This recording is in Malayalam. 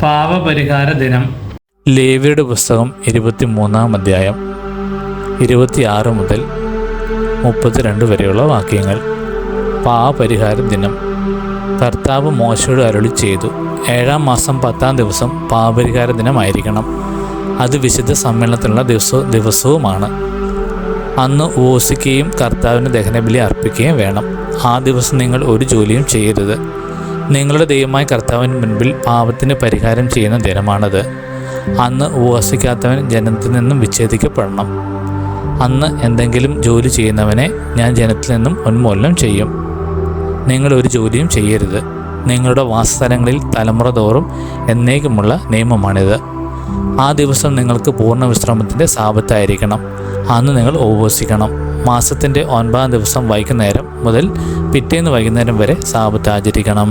പാപപരിഹാര ദിനം. ലേവ്യരുടെ പുസ്തകം 23-ാം അധ്യായം 26 മുതൽ 32 വരെയുള്ള വാക്യങ്ങൾ. പാപപരിഹാര ദിനം. കർത്താവ് മോശയോട് അരുളി ചെയ്തു, 7-ാം മാസം 10-ാം ദിവസം പാപപരിഹാര ദിനമായിരിക്കണം. അത് വിശുദ്ധ സമ്മേളനത്തിനുള്ള ദിവസവുമാണ്. അന്ന് ഉപവസിക്കുകയും കർത്താവിന് ദഹനബലി അർപ്പിക്കുകയും വേണം. ആ ദിവസം നിങ്ങൾ ഒരു ജോലിയും ചെയ്യരുത്. നിങ്ങളുടെ ദൈവമായ കർത്താവിന് മുൻപിൽ പാപത്തിന് പരിഹാരം ചെയ്യുന്ന ദിനമാണത്. അന്ന് ഉപവസിക്കാത്തവൻ ജനത്തിൽ നിന്നും വിച്ഛേദിക്കപ്പെടണം. അന്ന് എന്തെങ്കിലും ജോലി ചെയ്യുന്നവനെ ഞാൻ ജനത്തിൽ നിന്നും ഉന്മൂലനം ചെയ്യും. നിങ്ങൾ ഒരു ജോലിയും ചെയ്യരുത്. നിങ്ങളുടെ വാസസ്ഥലങ്ങളിൽ തലമുറ തോറും എന്നേക്കുമുള്ള നിയമമാണിത്. ആ ദിവസം നിങ്ങൾക്ക് പൂർണ്ണ വിശ്രമത്തിൻ്റെ സാബത്തായിരിക്കണം. അന്ന് നിങ്ങൾ ഉപവസിക്കണം. മാസത്തിൻ്റെ 9-ാം ദിവസം വൈകുന്നേരം മുതൽ പിറ്റേന്ന് വൈകുന്നേരം വരെ സാബത്ത് ആചരിക്കണം.